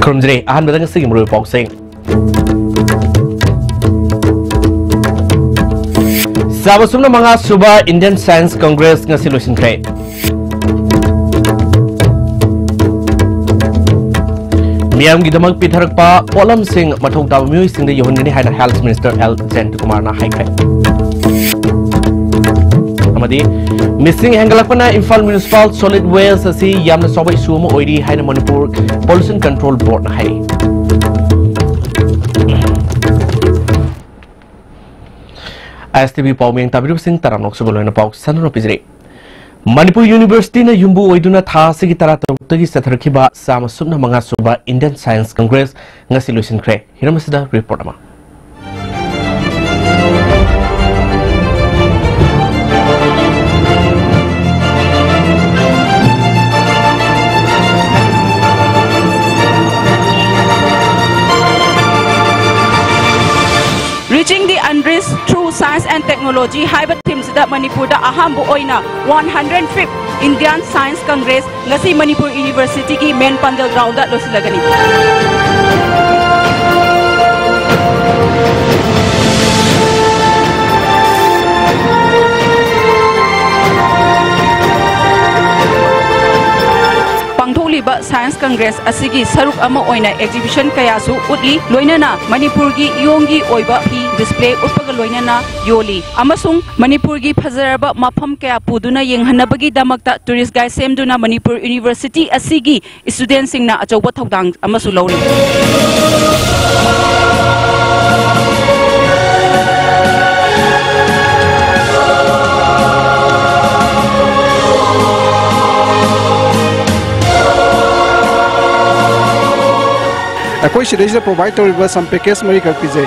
Kurumjri ahan badang sing muru boxing. Sabasumna manga suba Indian Science Congress nga solution kray. Miyam gidamak pitharakpa polam sing mathong taw mui sing de yohon gani haina Health Minister L Jent Kumar na hai kray. Amadi missing hangalakpana Imphal Municipal Solid Waste asi yamna soba issue mo oidi haina Manipur Pollution Control Board na hai. STV Pauming Tabiru Singh Taranok Suboloina Pau Sanro Pizri. Manipur University na Yumbu Oiduna Tha Sigi Taratagi Satharkiba Sama Subna Manga Suba Indian Science Congress nga solution kre. Hiramasida report ama. Reaching the unreached through science and technology, Haibat Teams that Manipur da Ahambu Oina 105th Indian Science Congress ngasi Manipur University ki main pandal ground da losilagani. Pangtholiba Science Congress asigi saruk ama oina exhibition kayasu utli loinana Manipur gi yonggi oiba hi display utpaga loinana yoli amasung Manipur gi phazaraba mafam kaya puduna yenghanabagi damakta tourist guide semduna Manipur University asigi student singna achauba thodang amasu lawri. Akoi shidai provide to some package mari karpije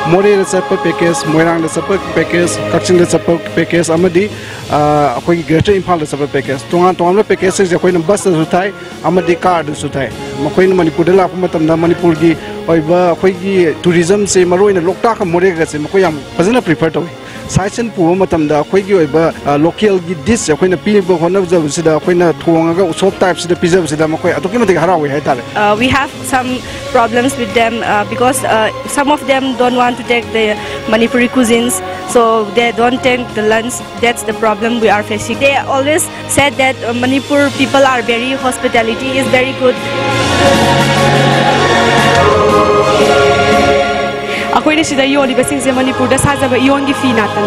more the support package moirang the support package Kachin the support package amadi akoi greater Imphal the support package tonga package se akoi bus su thai amadi card su thai makoi Manipur da lap matam da Manipur gi oiba akoi gi tourism se maroi na lokta ka more ga se makoi yam fazana prefer to Science pu matam da akoi gi oiba local gi dish akoi na pi bo hona ja sida akoi na thonga ga usop type sida pizza sida makoi atoki mate harawi hai tare. We have some problems with them because some of them don't want to take the Manipuri cuisines, so they don't take the lunch. That's the problem we are facing. They always said that Manipur people are very hospitality is very good. Akoina sida yoli basing se Manipur da sajaba yongi fi natan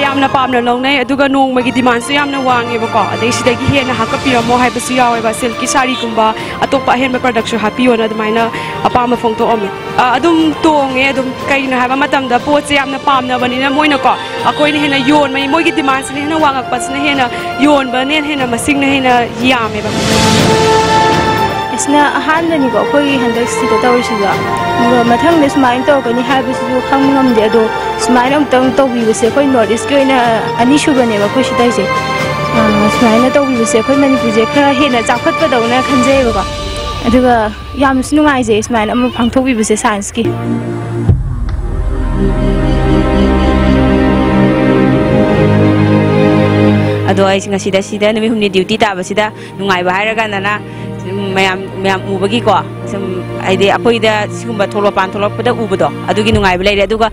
yamna pamna longnai aduga nong magi demand su yamna wange bako adai sida gi hena hakapira mo hai basu yawe ba silky sari kumba atopa hen production happy ona admaina apama phongto om adum tonge adum kaina ha matam da pot se yamna pamna banina moina ko akoina hena yon mai mogi demand se hena wangak pasna hena yon ba nen hena masing na hena yame ba Isna ahan ni ko koi handak sida tawi sida mathang this mind to kani habi su khangam de do smile am tang to wi se koi notice ko ina ani shuba ne ba ko sida se smile to wi se koi mani puje khara hena chakhat pa do na khanje ba aduga yam snu ngai je smile am phang tho wi se science ki ado ai singa sida nami humni duty ta ba sida nungai ba haira ga na mayam ubagi ko sum aide akoida sigumba tholopan tholopda ubudo adugi nungai ba leire aduga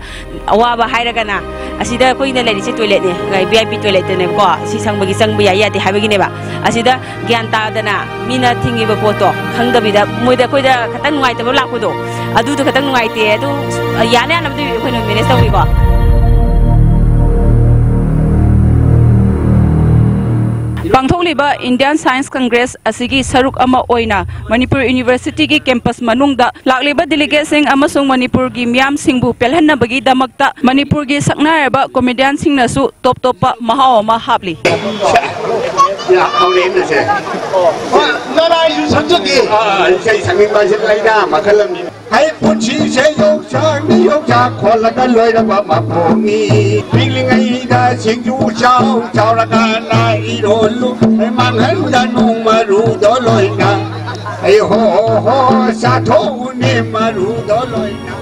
awaba hairaga na asida koina leire se toilet ne gai VIP toilet ne ko si sangbagi sangba ya yati habagi ne ba asida gyan ta dana mina thingi ba poto khangdabida moida koida khatang nungai ta ba lakodo adu to khatang nungai te adu yana namdu koina manage tawi ko Pangtholiba Indian Science Congress asigi saruk ama oina Manipur University ki campus manungda lakliba delegate sing amasung Manipur gi miam singbu pelhanna bagi damakta Manipur gi saknaraba comedian singna su top pa mahao ma hapli ya aure ne se nara yu sanjagi sei sangin ba se laina makalam ni hai punchi se yo cha khola ka loira ba ma pongi feeling ai da singju chao ra ka na I lu ai mang han da nu maru do loina ai ho sa tho ne maru do loina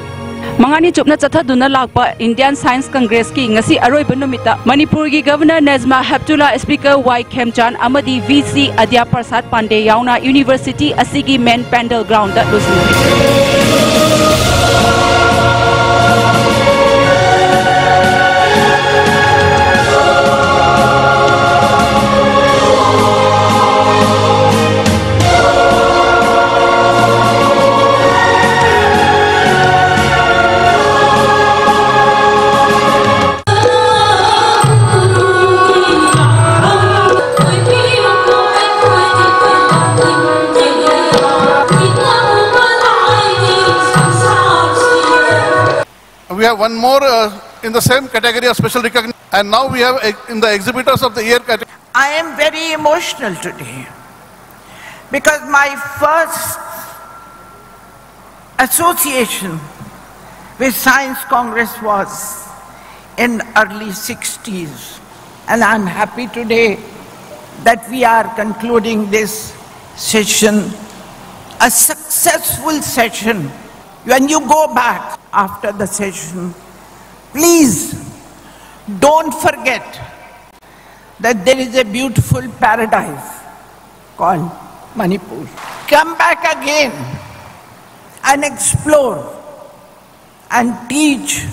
Mangani chupna chathaduna lakpa Indian Science Congress ki ngasi aroiba numita Manipur gi Governor Nazma Heptullah Speaker Y Khemchan amadi VC Adya Prasad Pandey yauna University asigi main pandal ground da We have one more in the same category of special recognition, and now we have in the exhibitors of the year category. I am very emotional today because my first association with Science Congress was in early 60s, and I'm happy today that we are concluding this session, a successful session. When you go back after the session, please don't forget that there is a beautiful paradise called Manipur. Come back again and explore and teach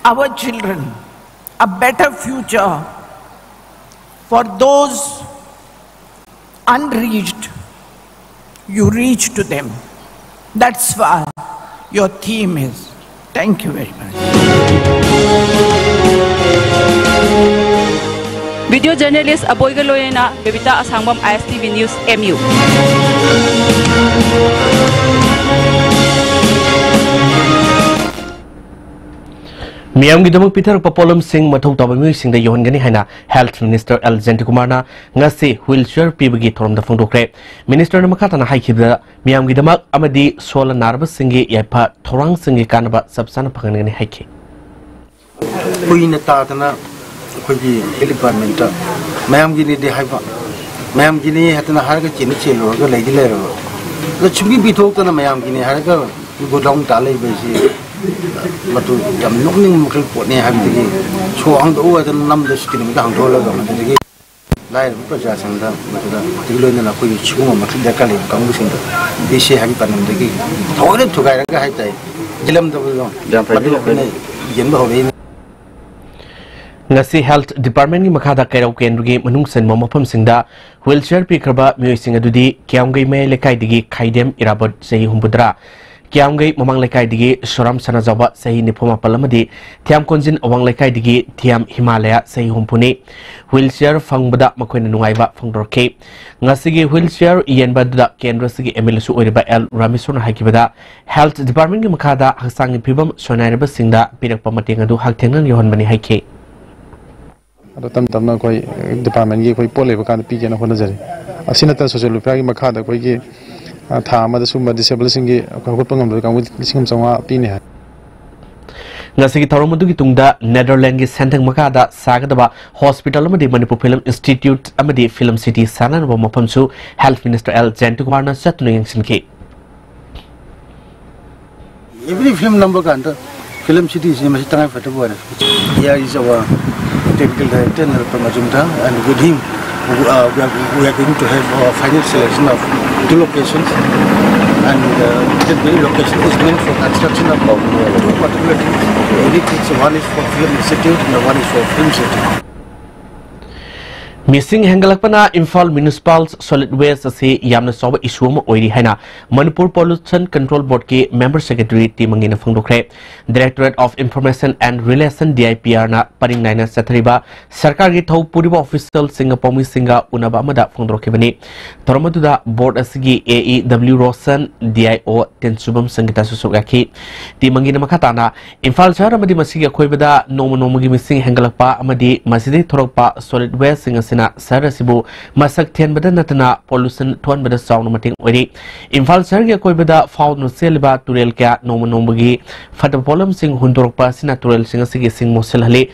our children a better future for those unreached. You reach to them. That's why your theme is. Thank you very much. Video journalist Aboiga Loyena, Bebita Asangbam ISTV News MU. Miyam gidamak Peter Papolam Singh Mathau Tabami Singh the Yohangani Hana Health Minister L. Zentikumana Ngasi wheelchair Pibagi from the Fundokre. Minister Namakatana Haikida Miyam gidamak Amadi Sola Narba Singi Yapa Torang Singi Kanaba Subsana Pangani Haiki. Queen Tatana Kuji Department Ma'am Gini de Haifa Ma'am Gini had an Harga Chinichi or the Lady Lero. The Chubi be told on a Ma'am Gini Harga, you go down Tali Basi. But to Yam Looking Putney have the so on the over the number skin down to the Live Prajas and the Luna Chuma Makali, Congressing the Bishi Habitan the gig. Told to Gaita, Gilam the Jimbo. Ngasi Health Department ni makada kairaw kenrugi manungsan mamapam singda wheelchair pikraba myoising adudi kyamgai me lekai digi khaidem irabot sahi humbudra kyamgai mamang lekai digi soram sanajawa sahi nipoma palamadi thiam konjin awang lekai digi thiam Himalaya sahi humpuni wheelchair fangbada makoina nungaiba fangdorke ngasigi wheelchair yenbadda kendrasigi MLSU oiriba L Ramisona hakibada Health Department ni makada hangsang pibam sonairaba singda pirakpa mating adu hakthengan yohanbani haike Tam Tamna Koi Department Gi Koi Pole Bakan Pigan Honazari. A senator social Pragi Makada Koigi Tama the Sumba Disabled Singi Kopangam with Singam Sama Pina. Nasiki Taramuduki Tunda, Netherlands Santang Makada, Sagadaba, Hospital Amadi Manipur Film Institute, Amadi Film City, Sanan Wamapamsu, Health Minister L. Zentukarna Satuning Sinki. Every film number Kanta, Film City is a time for the water. Here is our technical director Pramajumta, and with him we are going to have our final selection of 2 locations, and the location is meant for construction of 2 particular things. One is for Film Institute and one is for Film City. Missing Hangalapana Imphal Municipal Solid Waste say Yamna Soba Ishuma Oiri Hana Manipur Pollution Control Board ke Member Secretary Timangina Fungdokre Directorate of Information and Relation DIPR na Paring Naina Sathariba Sarkar gi Thau Puriba Official Singapore Singa Unaba Amada Fungdokre Bani Toramaduda Board Asigi AEW Rosen DIO Tensubam Sangita Susugaki Timangina Makatana Imphal Shahar Amadi Masigi Koibada Nomonomugi Missing Hangalapa Amadi Masidi Thoropa Solid Waste Singasina Sarasibu Masak Tian Bada Natana Pollution Tuan Bada Sound Mating Ori Imphal Sargia Koibada found no Selba Turel Ka Nomonomugi Fatapolam Sing Hundorpa Sinaturel Singasigi Sing Moselhale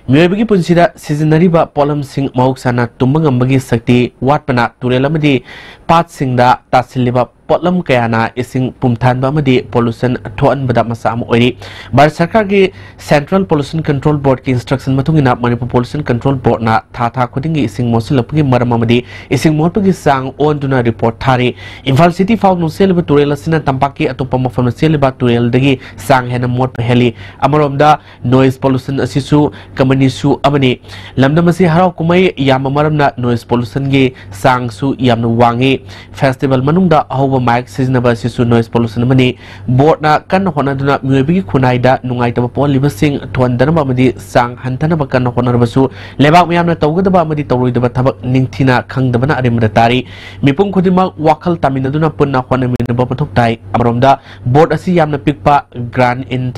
Muebigi Punsida Seasonariba Polam Sing Mauksana Tumbangambagi Sakti Watpana Turelamadi Pat Singda Tasiliba potlam kayana ising pumthan ba madi pollution thoan bada masam oiri bar sarkar gi Central Pollution Control Board ki instruction matungina Manipur Pollution Control Board na tha khudingi ising mosul lapgi maram amadi ising morpagi sang on duna report thari Imphal City fau no selba turel asina tampaki atopa mafam selba turel dagi sang hena mot heli amaromda noise pollution asisu kamani su amani lamdamasi harau kumai yam maramna noise pollution gi sang su yamna wangi festival manungda ahoba mic siznaba asisu noise pollution amani board na kan honaduna muebigi khunaida nungai taba poliba sing thondanaba amadi sang hantanaba kan honarbasu lebak myamna tawgadaba amadi tawroidaba thabak ningthina khangdabana arimda tari mipum khudima wakhal taminaduna punna honaminaba pathoktai amaromda board asi yamna pikpa grant in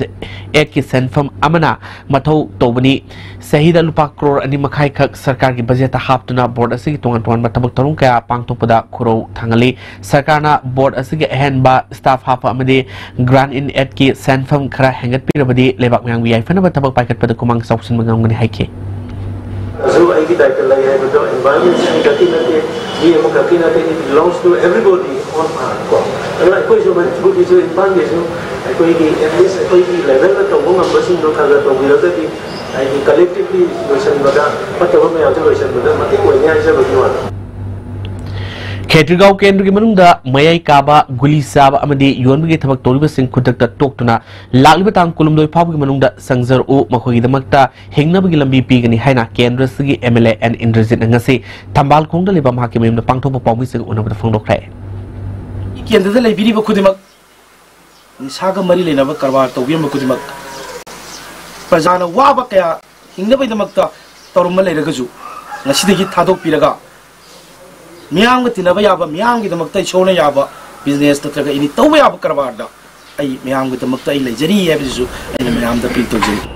ek senfam amana mathau tobani sahida lupa crore ani makhai khak sarkar gi budget haptuna board asi tongan tongan bathabak tarung kaya pangtokpada khuro thangali sarkarna board asi ge henba staff hapa amadi grant in ek ki senfam khara hengat pirabadi lebak myang wi fana bathabak paikat pada kumang sausin mangangani haike so I get like the environment it belongs to everybody on earth. And I quite so much good is in Bangladesh. I quite at least I quite level at the woman person no color to will that I collectively version but the woman version but I think when I said Ketrigau Kendri Manunda, Mayai Kaba, Guli Saba Amadi, Yongi Tabak Toribas in Kutak Toktuna, Lalibatang Kulumdo Pabu Manunda, Sangzar O, Makogi the Makta, Hingnabilambi Pigani Haina, Kendrasigi, MLA and Indrazin Angasi, Tambal Konda Libam Hakim, the Pangto Pomis and one of the Fondo Cray. Kendra Libiba Kudimak Saga Marilina Karvato, Wima Kudimak Pazana Wabaka, Hingnabi the Makta, Torumale Gazu, Nasidi Tado Piraga. Miang tinaba yaba miang the maktai chona yaba business to in it towa karvada I miang with the maktai lejeri ebisu and miam the pintoji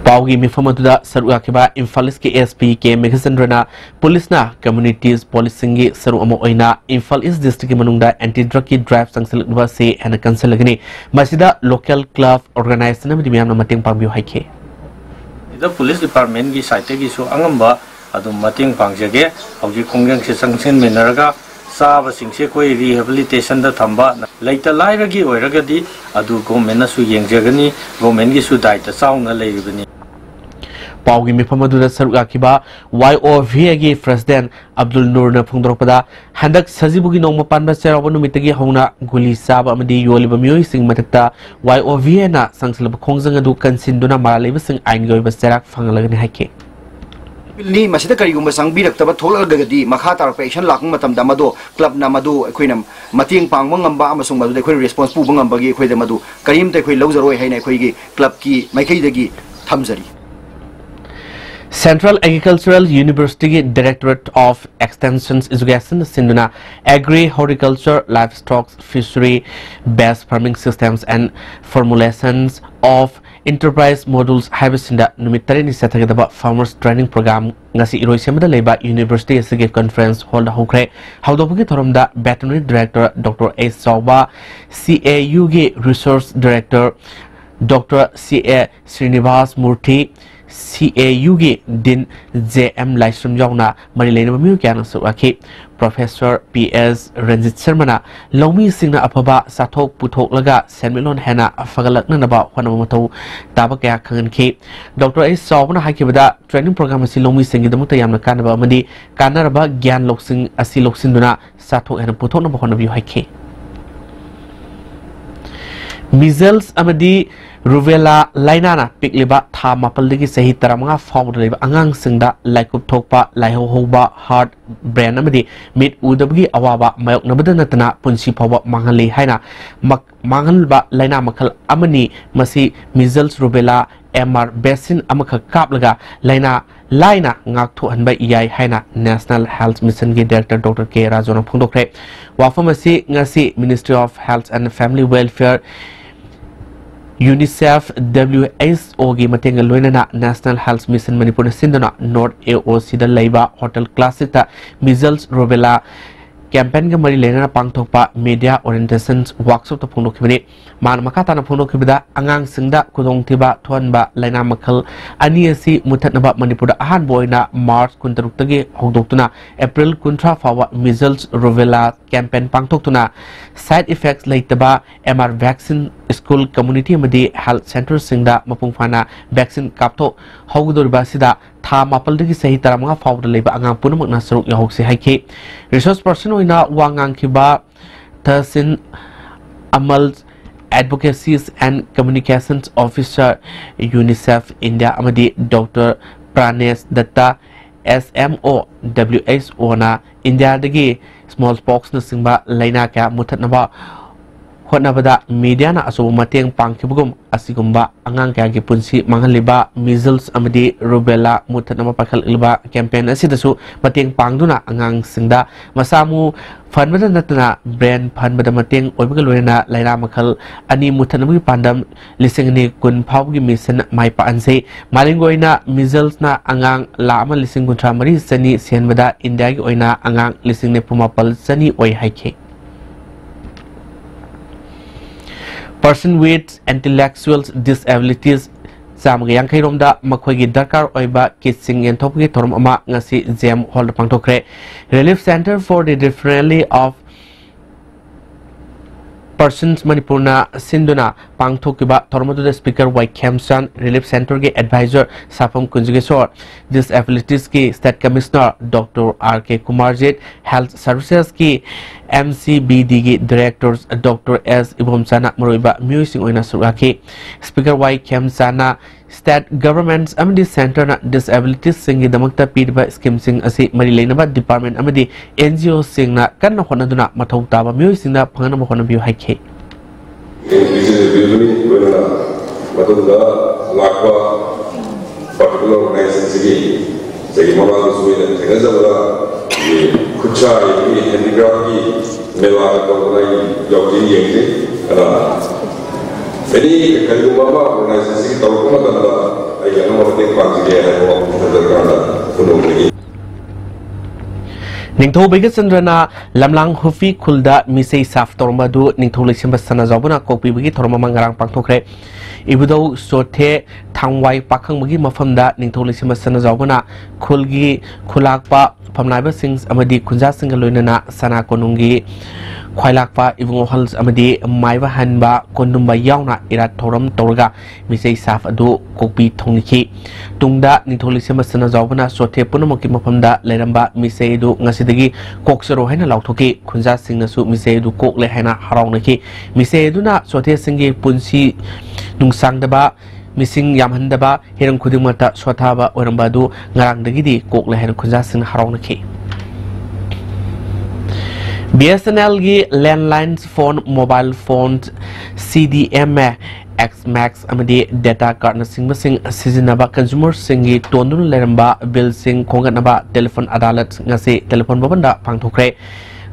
Paugi Mifamatuda Saruakiba Infaliski SP K Megasandrana Polisna Communities Policingi Saruamo Oina Infal is District Manunda Anti-Druggy Drive Sangsalva say and a Kansalagani Masida Local Club organized Namadiam Mating Pambu Hike. The police department gi site gi so angamba adum mating pangjage hauji khongjang se sangsen menaraga saba singse koi rehabilitation da thamba laita lairagi oiragadi adu government na su yengjagani government gi su daita sauna leibani Paugi Mifamadu Saruakiba YOV gi President Abdul Nur na Phungdropada Handak Sajibugi Nongma Panba Serawanu Mitagi Hona Guli Saba Amadi Yoliba Mui Sing Matakta YOV na Sangsalab Khongjang adu Kansinduna Maraleba Sing Ain Goiba Serak Fangalagani Hake Ni masida karigumba sangbirak taba tholagadi makha tarpation lakung matam damado club na madu ekhoinam mating pangma ngamba amasung madu ekhoi response pu ngamba gi ekhoi madu karim te ekhoi lawzaroi haina ekhoi gi club ki maikhai dagi thamjari Central Agricultural University Directorate of Extensions Education Sinduna Agri Horticulture Livestock Fishery Based Farming Systems and Formulations of Enterprise Modules Habisinda Numitari Satagaba Farmers Training Program Nasi Iroisamada Leba University Asige Conference Hold Hokre Haudobuki Toromda Veterinary Director Dr. A. Sauba CAUG Resource Director Dr. C.A. Srinivas Murthy CAUG Din JM Laisram Yongna Marilena Mamiukian Suaki Professor P.S. Ranjit Sharmana Lomi Singna Apaba Satok Putok Laga Senmilon Hena Fagalak Nanaba Wanamato Tabaka Kanki Dr. A. Sawana Hakibada Training Program Lomi Singi the Mutayam Kanaba Mandi Kanaraba Gyan Loxing Asiloxinduna Sato and Puton of Honabu Haki Measles Amadi Ruvella Lainana Pikliba Tha Mapaldigi Sahi Taramanga Formula Angang Singda Laikup Tokpa Laihoba Heart Brand Amadi Mid Udabgi Awaba Mayok Nabadanatana Punsi Pawa Mangali Haina Mangalba Laina Makal Amani Masi Measles Rubella MR Basin Amaka Kaplaga Laina Ngak to Hanba Iyai Haina National Health Mission Director Dr. K. Rajona Pundokre Wafamasi Ngasi Ministry of Health and Family Welfare UNICEF WHO gi matenga loinana National Health Mission Manipur Sindana North AOC da Laiba Hotel Classic ta Measles Rubella campaign ga mari lena pangthokpa media orientation workshop to phungno khibani man makata na phungno khibida angang singda kudong thiba thonba laina makhal ani asi muthatnaba manipur da ahan boina march 16 tagi hongdoktuna april 13 fawa measles rubella campaign pangthoktuna side effects laitaba mr vaccine school community amadi health center singda mapung fana vaccine kaptho hogdorba sida tha mapal dagi sahi taramanga fawda leba angang punamak na saruk yahok se haike resource person oina wangang khiba thasin amal advocacies and communications officer UNICEF India amadi Dr. Pranesh Datta SMO WHO na India dagi smallpox na singba laina ka muthatnaba hotnabada media na aso mateng pangkibugum asigumba angang kaya gi punsi manghaliba measles amadi rubella muthatnama pakhal ilba campaign asidasu mateng pangduna angang singda masamu fanbada natna brand fanbada mateng oibaga loina laina makhal ani muthatnami pandam lisingni kun phawgi mission mai pa anse malingoina measles na angang la ama lising guntra mari sani senbada india gi oina angang lisingni pumapal sani oi haike person with intellectual disabilities samgyang khairomda makhoigi darkar oiba kitsing entopgi thorom ama ngasi jam hall pangthokre relief center for the differently of persons manipurna sinduna pangthokiba thormadu the speaker y kemsan relief center ge advisor sapam kunjugesor disabilities ki state commissioner dr rk kumarjit health services ki mcbd ge directors dr s ibomsana moroiba music oina suraki speaker y kemsana state governments amdi center na disabilities singi damakta pidba scheme sing asi mari leinaba department amdi ngo singna kanna khonaduna mathau taba music singna phangana mo khona biu haike Matuda lakwa particular organization sigi segi mama suida tengah sabda ye kucha ye handicraft ki mela organize jauhi yang ni jadi kalau mama organization sigi tahu kuma tanda ayah nama penting pasti dia ada terkena penuh lagi. Ningtho Bega Sandrana Lamlang Hufi Kulda Misei Saf Tormadu Ningtho Lisimba Sanazabuna Kopi Bigi Torma Mangarang Pangtokre Ibudo Sote Tangwai Pakang Bagi Mafamda Ningtho Lisimba Sanazabuna Kulgi Kulakpa Pamnaiba Sings Amadi Kunja Singalunana Sana Konungi Kwailakpa Ibungo Hals Amadi Maiva Hanba Kondumba Yauna Irat Toram Torga Misei Saf Adu Kopi Toniki Tungda Ningtho Lisimba Sanazabuna Sote Punamoki Mafamda Leramba Misei Du Ngasidagi Koksero Hena Lautoki Kunja Singnasu Misei Du Kokle Hena Haraunaki Misei Duna Sote Singi Punsi Nungsangdaba Missing Yamhandaba Hirang Kudimata Swataba Orambadu Ngarang Dagidi Kokle Hena Kunja Sing Haraunaki BSNL gi landlines phone mobile phones CDM Xmax amadi data card na sing seasonaba consumer singi tondun leramba bill sing khonganaba telephone adalat ngase telephone babanda pangthokre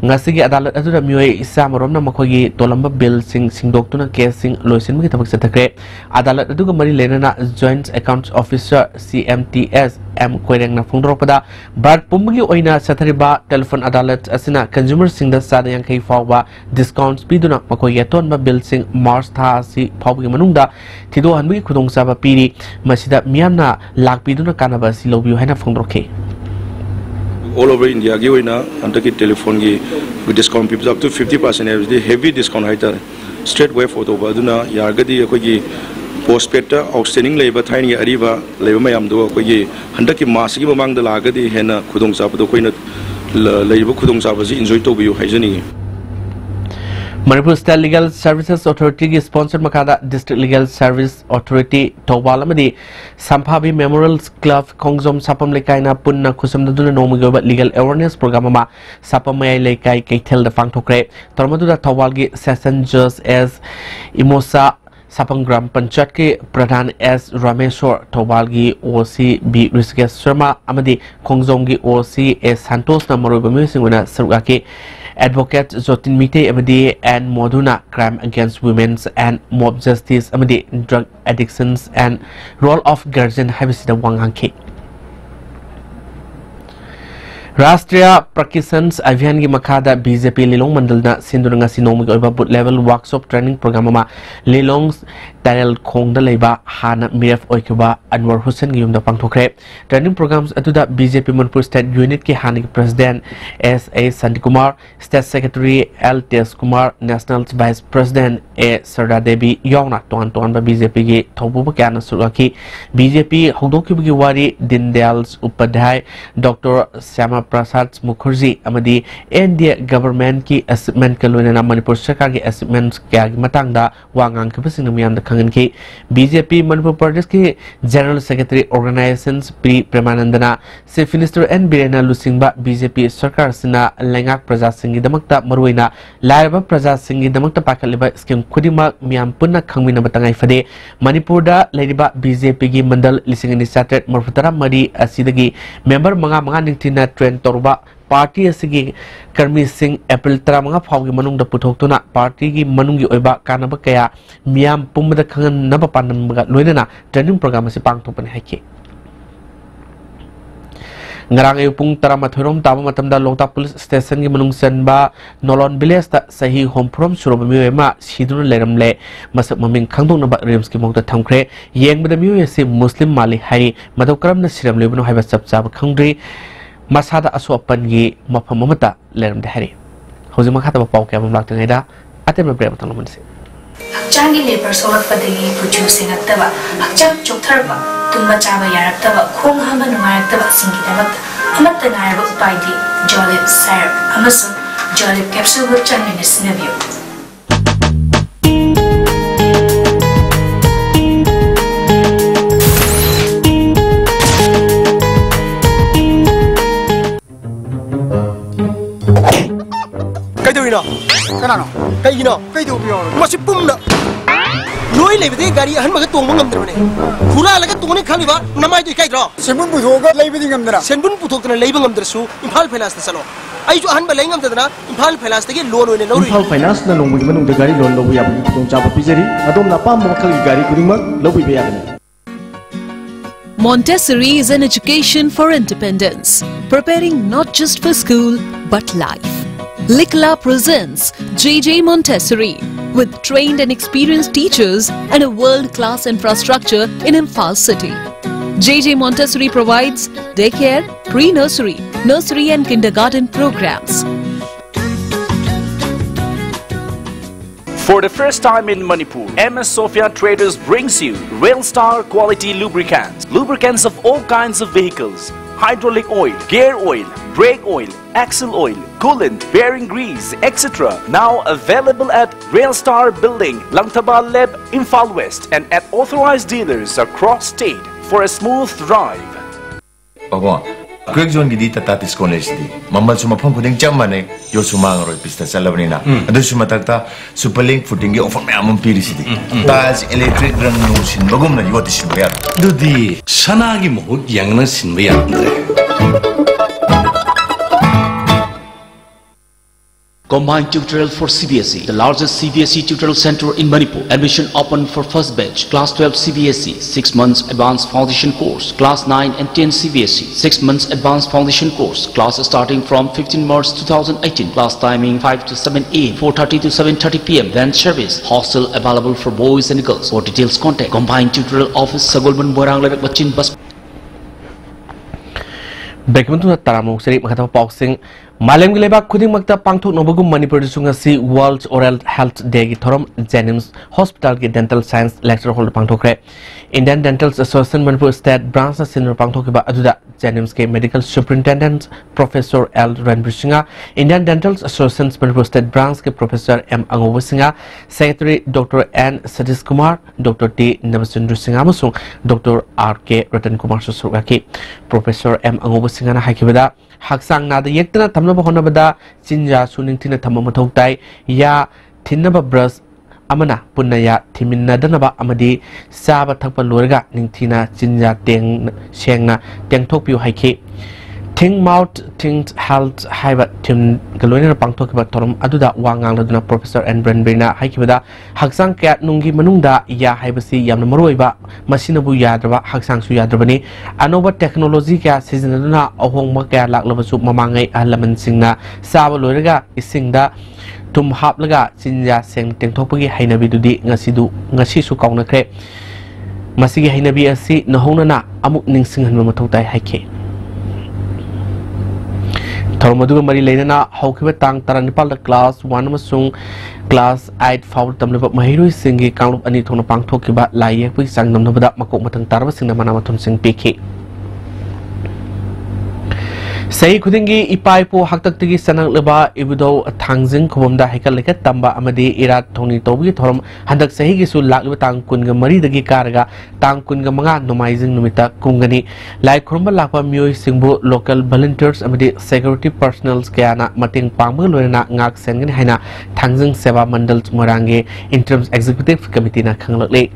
ngasi gi adalat adu mioi isa marom na makhogi tolamba bill singdoktuna case sing loisin gi tabak sathakre adalat adu ga mari lenana joint accounts officer CMTS M koireng na phungdropada bar pumgi oina sathariba telephone adalat asina consumer sing da sada yang kai fawa discounts biduna makhogi tonba bill sing march tha si phawgi manungda thido hanbi khudong saba piri masida miamna lak biduna kanaba si lobiu haina phungdrokhe all over India gi oina antaki telephone gi with discount people up to 50% every heavy discount haita straight way photo baduna yargadi akogi postpaid ta outstanding labor thaini ariba labor mayam do akogi handaki mas gi mamang da lagadi hena khudong sa do koina labor khudong sa ji enjoy to biu haijani Manipur State Legal Services Authority ki sponsored makada District Legal Service Authority Tawbal amadi Samphabi Memorial Club Khongjom Sapam Lekaina Punna Khusamduna Nomugoba Legal Awareness Program ma Sapam Mai Lekai Kaithel da Fangthokre Tormaduda Tawbal gi Session Judge as Imosa Sapangram Panchat ke Pradhan S Rameshwar Tawbal gi OC B Rishikesh Sharma amadi Khongjom gi OC S Santos na maroba music wina sarugake Advocate Zotin Mite amadi and Moduna Crime Against Women and Mob Justice amadi Drug Addictions and Role of Guardian Habisida Wanghanki राष्ट्रीय प्रकिशंस अभियान की मखादा BJP Lilong मंडलना सिंधुरंगा सिनोमी के बुट level workshop training programme में Lilong tile खोंग लेबा हाना मिरफ ओइकुबा अनवर हुसैन की युमदा पांगथोखरे training programmes अतुदा बीजेपी मनपुर स्टेट यूनिट के हानि president S A. Sant Kumar state secretary L. Tej Kumar national vice president A. Sharda Devi यौना तोन बीजेपी की थौबुब क्यान सुरकी बीजेपी हौदोकिबगी वारी दीनदयाल उपाध्याय डॉक्टर श्यामा प्रसाद मुखर्जी अमदी एनडीए गवर्नमेंट की असिपमेंट के लोइना मणिपुर सरकार की असिपमेंट क्या मतंगदा वांगांग खबसिंग मियाम खंगन की बीजेपी मणिपुर प्रदेश के जनरल सेक्रेटरी ऑर्गेनाइजेशंस पी प्रेमानंदना चीफ मिनिस्टर एन बीरेना लुसिंगबा बीजेपी सरकार सिना लेंगाक प्रजा सिंगी दमकता मरुइना लायब प्रजा सिंगी दमकता पाखलिबा स्कीम खुदिमा मियाम पुन्ना खंगमिना बतंगाई फदे मणिपुर दा लेरिबा बीजेपी की मंडल लिसिंग निसाटेट मरफुतरा मरी असिदगी मेंबर मंगा निंगथिना ट्रेन तोरबा पार्टी असगी कर्मी सिंह अप्रैल 15 फाउगी मनुंगदा पुथोक्तुना पार्टी की मनुंगी ओइबा कानबा कया मियाम पुमदा खंगन नबा पाननबगा लोइनना ट्रेनिंग प्रोग्राम से पांगथोपने हाइके ngarang ayupung taramathorom tama matamda longta police station gi manung sanba nolon village ta sahi homphrom suroba miwema sidun leramle masak maming khangdong na ba rems ki mongta thamkhre yengbada miwe se muslim mali hai madokram na siram lebno haiba sapchab khangdri masada asopan gi mafam mamata leramde hari hojima khata ba pau kya mam lakta ngaida atem brem tan lomanse hakchangi labor solat padagi producing attaba hakchang choktarba tumba chaba yaraktaba khong hama nungayaktaba singidabak amatta ngaraba upaidi jolip syrup amasu jolip capsule bu changni sinabiyo kaidowina kanano kaigino kaidow biyo masi pumna loi lebide gari ahan maga tongba ngamdrone khura laga tongni khaliba namai doi kaidro senbun puthoga leibidi ngamdra senbun puthokna leiba ngamdrasu imphal finance ta salo ai ju ahan ba lei ngamdadana imphal finance tagi loan oine lori imphal finance na nongbi manung de gari loan lobu yabu tong chaba pijari adom na pam makhal gari kudingma lobu be yagani. Montessori is an education for independence, preparing not just for school but life. Likla presents JJ Montessori with trained and experienced teachers and a world-class infrastructure in Imphal city. JJ Montessori provides daycare, pre-nursery, nursery and kindergarten programs. For the first time in Manipur, MS Sophia Traders brings you Rail Star quality lubricants. Lubricants of all kinds of vehicles. Hydraulic oil, gear oil, brake oil, axle oil, coolant, bearing grease, etc. Now available at Rail Star Building, Langtaba Leb, Imphal West and at authorized dealers across state for a smooth drive. Quick zone gidi tata college di mamal suma phang kuding chamane yo sumang roi pista chalabnina adu suma takta superlink footing gi offer me amam piri sidi tas electric rang no sin bagum na yo tisin ya dudi sanagi mohut yang na sin ba andre Combined tutorial for CBSE, the largest CBSE tutorial center in Manipur. Admission open for first batch. Class 12 CBSE, 6 months advanced foundation course. Class 9 and 10 CBSE, 6 months advanced foundation course. Class starting from 15 March 2018. Class timing 5 to 7 AM, 4:30 to 7:30 PM. Then service. Hostel available for boys and girls. For details contact Combined Tutorial Office, Sagolban Borang Ladak Bachin Bus. Bekmantu taramong seri makata boxing Malem gileba khuding makta pangthok nobagum Manipur sunga si World Oral Health Day gi thorom Jennings Hospital ki Dental Science Lecture Hall pangthokre Indian Dental Association Manipur State Branch na senior pangthokiba aduda Jennings ke Medical Superintendent Professor L. Ranbir Singha Indian Dental Association Manipur State Branch ke Professor M. Angoba Singha Secretary Dr. N. Satish Kumar Dr. T. Navasundar Singha amasung Dr. R. K. Ratan Kumar Susurgaki Professor M. Angoba Singha na haikibada haksang na da yektana thamnaba honabada chinja suningthina thamma mathau tai ya thinaba brush amana punna ya thiminna danaba amadi saba thakpa lorga ningthina chinja teng sengna tengthokpiu haike Think Mouth, Think Health Haiba Tim Galoina Pangtok about Torum Aduda Wangang Laduna Professor and Brandbrina Haikibada Haksang Kat Nungi Manunda Ya Haibasi Yamnamoiba Masinabu Yadraba Haksang Suyadrabani Anova Technology Ka Seasonaduna Ohong Maka Lak Lavasu Mamangai Alaman Singna Saba Loriga Isingda Tum Haplaga Sinja Seng Tentopagi Hainabidudi Ngasisu Kaunakre Masigi Hainabi Asi Nahonana Amuk Ningsing and Mamatota Haike Thormadu Mari Lena, Hokiba Tang Taranipal class 1 Masung class 8 foul Tamleba Mahiru Singi Count of Anitona Pang Tokiba Laye with Sangam Navada Makomatang Tarvas in the Manamaton Sing Piki. Say Kudingi Ipaipo Haktaki Sanang Leba Ibido Tangzing Kumda Hekalikat Tamba Amadi Ira Tony Tobi Torum Handak Sahigisu Lakutang Kunga Mari the Gikarga Tang Kunga Manga Nomizing Numita Kungani like Krumba Lapa Mui Singbo local volunteers Amadi security personals Kiana Mating Pamulena Ngak Sengan Hena Tangzing Seva Mandals Morange Interim Executive Committee na Kanglole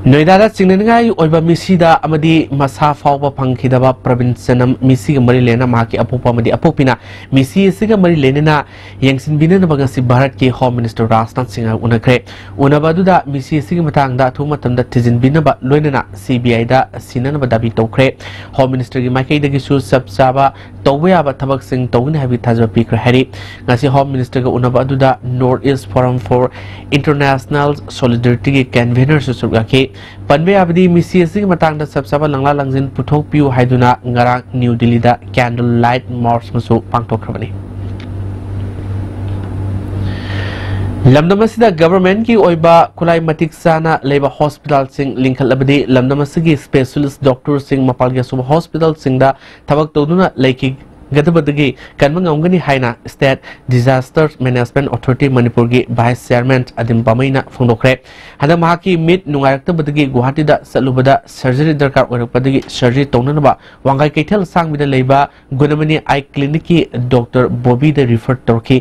Noida Singai Oba Misida Amadi Masa Fauba Pankidaba Provincenum Misi Marilena Maki Apopamadi Apopina Misi Siga Marilena Yangsin Binan Bagasi Barat Ki Home Minister Rastan Singa Unakre Unabaduda Misi Sigamatang da Tumatam da Tizin Binaba Loinana CBI da Sinan Badabi Tokre Home Minister Maki de Gisu Sabsaba Towea Tabak Sing Towin Habitaza Pikra Harry Nasi Home Minister Unabaduda North East Forum for International Solidarity Convener Susugaki Panbe Abdi Misi Sing Matang da Sabsaba Langla Langzin Putok Piu Haiduna Ngara New Delhi da Candlelight March Masu Pangtokrabani Lamdamasida government ki oiba kulai matik sana leba hospital sing linkal abadi lamdamasigi specialist doctor sing mapalga sub hospital sing da tabak toduna laiki gadabadagi kanmang amgani haina state disaster management authority manipur gi vice chairman adim pamaina phongdokre hada mahaki mid nungarakta badagi guwahati da salubada surgery darkar orakpadagi surgery tonanaba wangai keithel sangmida leiba gunamani eye clinic ki dr bobby de refer torki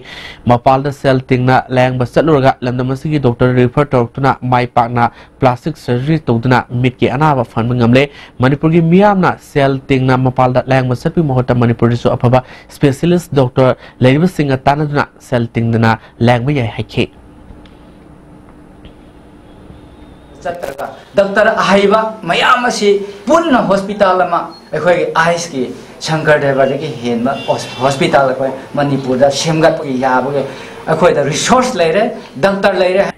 mapal da cell tingna lang ba saluraga lamdamasigi dr refer tortuna mai pakna plastic surgery toduna mid ki anaba fan ngamle manipur gi miyamna cell tingna mapal da lang ba sapi mohota manipur so Papa specialist doctor Lady Singer Tanaduna Selting Dana Langway Hake Doctor Ahaiba Mayamasi Puna Hospital Ice ki Shankar Devaki Hema Hospital Manipur Shimgat Yabu the resource later Doctor later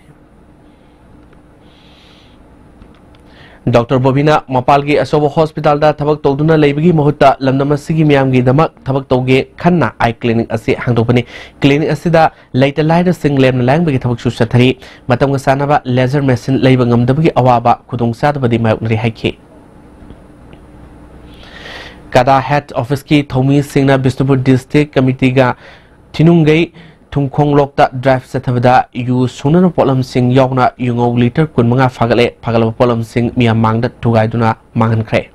Dr. Bobina Mapalgi Asobo Hospital da Tabak Toduna Labigi Mohota Lamdamasigi Miamgi Damak Tabak Toge Kana Eye Clinic Asi Hangdopani Clinic Asida later lighter sing lem language Tabak Susatari Matanga Sanaba laser machine Labangam Dabagi Awaba Kudung Sadabadi Maukri Hake Kada head office ki Thomi Singna Bisnupur District Committee ga Tinungai Tungkong Lokta drive Satabada you Sunan Polam Sing Yogna Yungo liter Kunmanga Fagale Pagala Polam Sing Miamang that Tugaiduna Mangan Cray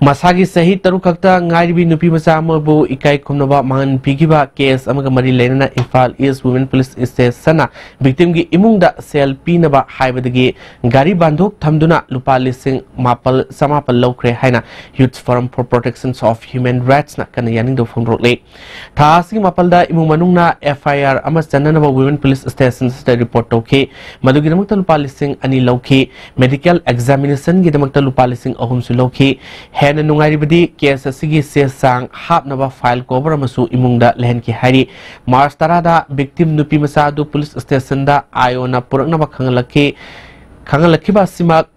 Masagi Sahi Tarukakta Ngaibi Nupi Masamabu Ikai Kumnova Man Pigiba case Amagamari Lena Infal is Women Police State Sana victim gi Imunda Sel Pinaba Haibadagi Gari Banduk Tamduna Lupali Sing Mapal Samapal Lokre Haina Youth Forum for Protection of Human Rights na Kanayaning do Fundrole Tasi Mapalda Imumanuna FIR Amasananaba Women Police Stations the report okay Maduginamata Lupali Sing Ani Loki medical examination Gidamakta Lupali Sing Ohum Suloki Hena Nungaribadi case Sigi Sesang Hap Nava file cover Masu Imunda Lehenki Hari Mars Tarada victim Nupi Masadu police station da Iona Puranava Kangalaki Simak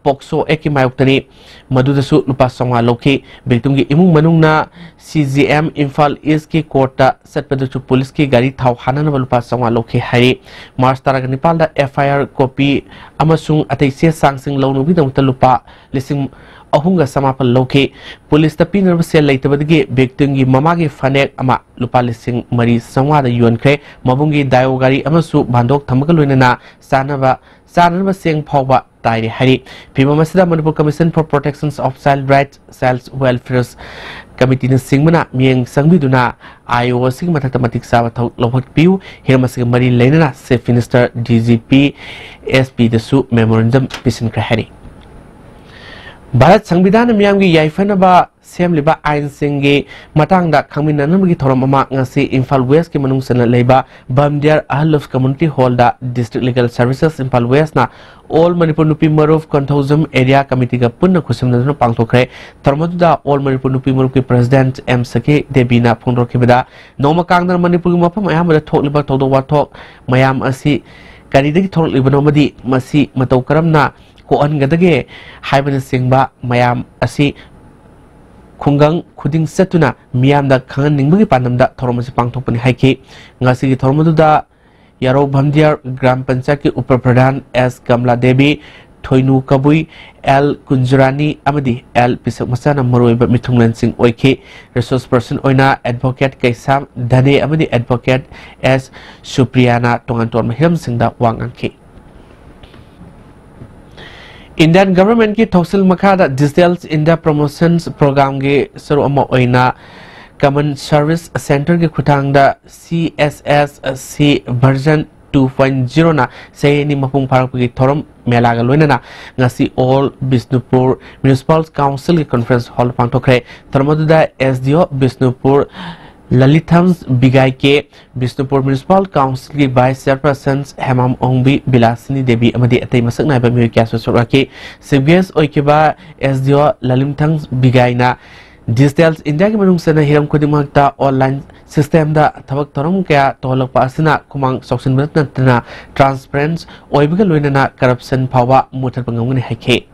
Pokso Eki Mayuktani Madudasu Lupa Songa Loki victim gi Imung Manungna CGM Infal Iski Kota Setpadu Police ki Gari Tau Hanan Lupa Songa Loki Hari Mars Taraganipal da FIR copy Amasung Atay Sesang Sing Launubi Lupa Lising Ahunga Samapal Loki, Police the Pinner Sel later with the Victingi Mamagi Fanek Ama Lupalising Marie Samwada Yunkre, Mabungi Diogari Amasu Bandok Tamakalunana, Sanava Sing Pova, Tide Hari, Pimamasida Manipur Commission for Protection of Child Rights, Child Welfare Committee Singmana, Miang Sangviduna, Iowa Sigmatamatic Sabato Lopot Pew, Hirmasig Marie Lenana, Safe Minister, DGP, SP the Su Memorandum, Pisin Krahari. Bharat संविधान मियाम की याइफनबा सेमलिबा आइन सिंगे मतंगदा खंगमिननमगी theorem अमा ngasi Imphal West की मनुंग सना लेबा बमदियार अहलुफ community hall दा district legal services Imphal West ना all Manipur नुपी मरुफ Konthoujam area committee का पुनः खुसमनदन पांगथोखरे थरमदुदा ऑल मणिपुर नुपी मरुफ की प्रेसिडेंट एम सके देबीना फोंदोरखिबदा नोमकांगदर मणिपुर की मफम अयामदा थोकलिबा थोदो वाथोक मयाम असि करीदगी थोरलिबनोमदी मसी मतौ करमना को अनगदगे हाइबन सिंगबा मयाम असि खुंगंग खुदिंग सतुना मियामदा खंगन निंबगी पानमदा थोरमसे पांगथोकपनि हाइखि ngasi थोरमदुदा यारो भमदियार ग्राम पंचायत के उप प्रधान एस कमला देवी थोइनु कबुई एल कुंजरानी अमदी एल पिसक मसाना मरोइबा मिथुंगलन सिंह ओइखि रिसोर्स पर्सन ओइना एडवोकेट कैसाम धने अमदी एडवोकेट एस सुप्रियाना तोंगान तोन हिरम सिंहदा वांगंखि इंडियन गवर्नमेंट की थौसल मखादा डिजिटल इंडिया प्रमोशंस प्रोग्राम के सरो अमा ओइना कॉमन सर्विस सेंटर के खुटांगदा CSSC वर्जन 2.0 ना सेनी मपुंग फारकपगी थोरम मेलागा लोइनाना ngasi all Bishnupur municipal council के कॉन्फ्रेंस हॉल पांगथोखरे थरमदुदा SDO बिष्णुपुर ललिथम्स बिगाई के बिष्णुपुर म्युनिसिपल काउंसिल की वाइस चेयरपर्सन हेमाम ओंबी बिलासिनी देवी अमदी अतै मसक नाइबा म्यु क्यासो सोराकी सीबीएस ओइकेबा SDO ललिथम्स बिगाइना डिजिटल इंडिया के मनुंग सना हिरम खुदिमकता ऑनलाइन सिस्टम दा थबक थरम क्या तोलकपा असिना कुमांग सॉक्सन नतना ट्रांसपेरेंस ओइबगा लोइनाना करप्शन फावा मुथर पंगमगनि हाइखे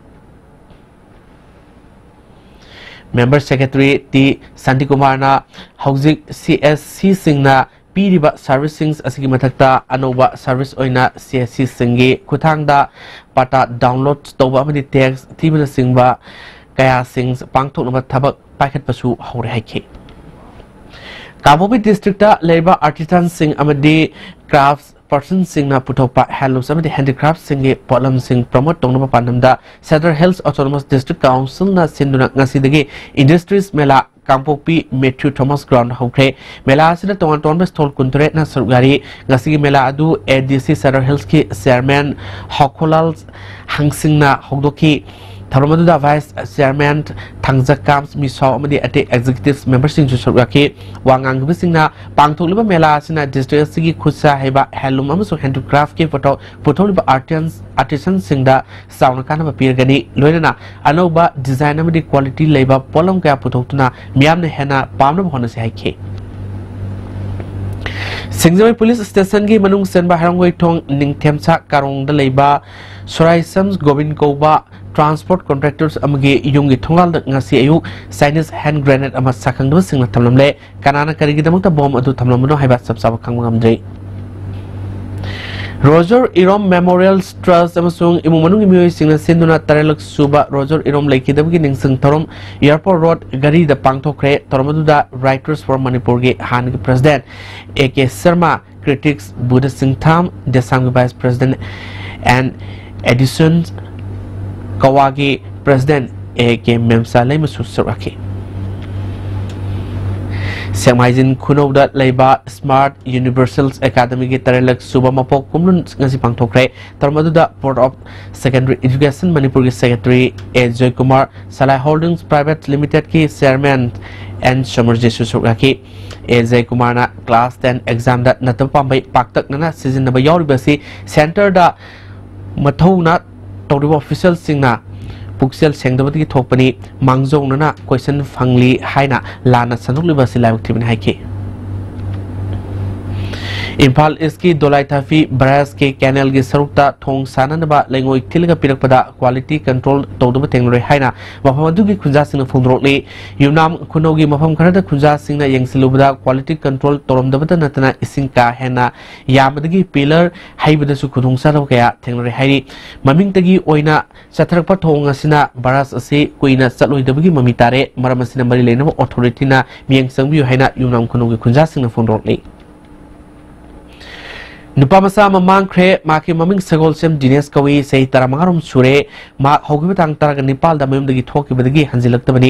member secretary T Santi Kumar ना हौजिक CSC सिंगना पीरिबा सर्विसिंग्स असगी मथक्ता अनोबा सर्विस ओइना CSC सिंगे खुथांगदा पाटा डाउनलोड तौबा अमदी टेक्स्ट थीबना सिंगबा कया सिंग्स पांगथोकनबा थबक पाइखटपसु हौरे हाइखे काबोबी डिस्ट्रिक्ट लेबा आर्टिसन सिंग अमदी क्राफ्ट्स पर्सन सिंगना पुथोपा हैंडलूम्स अमदी हैंडीक्राफ्ट सिंगे पोलम सिंग प्रमोट तौनबा पानमदा central hills autonomous district council ना सिंदुना ngasiदगी इंडस्ट्रीज मेला कांपोपी मेथ्यू थॉमस ग्राउंड हौख्रे मेला असिना तोंगान तोंबा स्टॉल कुंतरे ना सरगारी ngasi मेला अदु ADC सेंट्रल हिल्स की चेयरमैन हॉकोलाल हंगसिंगना हौदोकी थरमदुदा वाइस चेयरमैन थांगजकाम्स मिसाउ अमदी अटे एग्जीक्यूटिव मेंबरसिंग सरगाकी वांगांगबसिंगना पांगथोकलिबा मेला असिना डिस्ट्रिक्ट सिगी खुसा हेबा हैंडलूम अमसु हैंडीक्राफ्ट के फोटो पुथोलिबा आर्टिसन सिंगदा साउना कानबा पिरगनी लोइना अनोबा डिजाइन अमदी क्वालिटी लेबा पोलम क्या पुथोक्तुना मियामने हेना पामनब होनसे हाइखे सिंगजमई पुलिस स्टेशन की मनुंग सेनबा हरंगोई थोंग निंगथेमसा कारोंग द लेबा सोराइसम्स गोविंद कौबा ट्रांसपोर्ट कॉन्ट्रैक्टर्स अमगे युंगी थोंगाल द ngasi ayuk Chinese hand grenade ama sakangdaba singna thamlamle kanana karigidamukta bomb adu thamlamno haiba sabsaba khangmangamdrei Roger Irom Memorial Trust amasung imumanung imiyoi singna sinduna tarelak suba Roger Irom laikidabgi ningsing thorom Airport Road gari da pangthokre tormaduda Writers for Manipur ge han ge president AK Sharma critics Buddha Singh Tham Desang vice president and Edison Kawagi president AK Memsalai Masusaraki Semaizin Kunoda Leba Smart Universals Academy के तरह सुबह मपो कुमरुन ngasi pangthokre तरमदुदा Board of Secondary Education Manipur के Secretary A Joy Kumar Salai Holdings Private Limited के Chairman and Shamarji Susuraki A Joy Kumar ना Class 10 exam दा नतब पाम्बै पाक्तक नना season नबा यावरिबसी Center दा मथौ ना तौरिबा official सिंगना पुक्सेल सेंगदबदगी थोपनी मांगजोंगना क्वेश्चन फंगली हाइना लाना सनुकलिबा सिलाइबक्तिबनि हाइके इम्फाल इसकी दोलाई थाफी ब्रास के कैनल की सरुकता थोंग साननबा लेंगोई थिलगा पिरकपदा क्वालिटी कंट्रोल तौदब तेंगलोय हाइना मफम अदुगी खुंजासिंग फोंदरोकले युनाम खुनोगी मफम खरदा खुंजासिंग यंगसिलुबदा क्वालिटी कंट्रोल तौरमदबदा नतना इसिंग का हेना यामदगी पिलर हाइबदसु खुदुंगसारब कया तेंगलोय हाइरी ममिंगतगी ओइना चथरकपा थोंग असिना ब्रास असे कोइना चलोइदबगी ममि तारे मरम असिना मरि लेनब अथॉरिटीना मियंग संगबियो हाइना Yunam खुनोगी खुंजासिंग फोंदरोकले Nupamasa mamangkre maki maming sagol sem Dinesh Kawi sei taramangarum sure ma hogibitang taraga Nepal da mayum dagi thoki badagi hanjilaktabani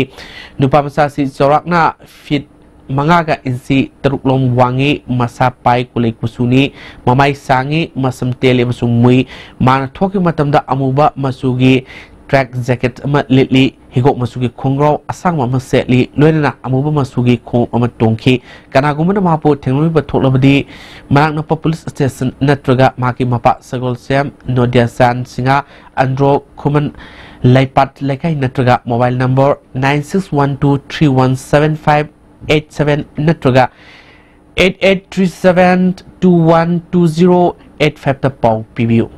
Nupamasa si chorakna fit mangaga insi taruklom wangi masa pai kulai kusuni mamai sangi masam tele masung mui mana thoki matamda amuba masugi track jacket ama litli higok masugi khongrau asang ma setli loina amuba masugi khom ama tongki kana gumana mapo thengmi ba thoklabadi manak na police station natraga maki mapa sagol sem nodia san singa andro khuman laipat lekai natraga mobile number 9612317587 natraga 8837212085 ta pau pibiu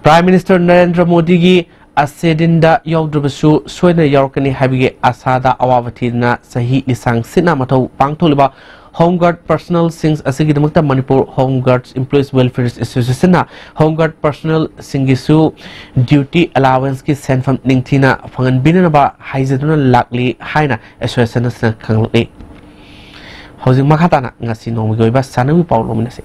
Prime Minister Narendra Modi gi asedinda yaudrubasu soina yaurkani habige asada awawatina sahi lisang sina matau pangtholiba Home Guard Personnel Sings asigi damakta Manipur Home Guards Employees Welfare Association na Home Guard Personnel singisu duty allowance ki senfam ningthina phangan binanaba haizaduna lakli haina association na khangli Hozing makhatana ngasi nomi goiba sanami paulo minase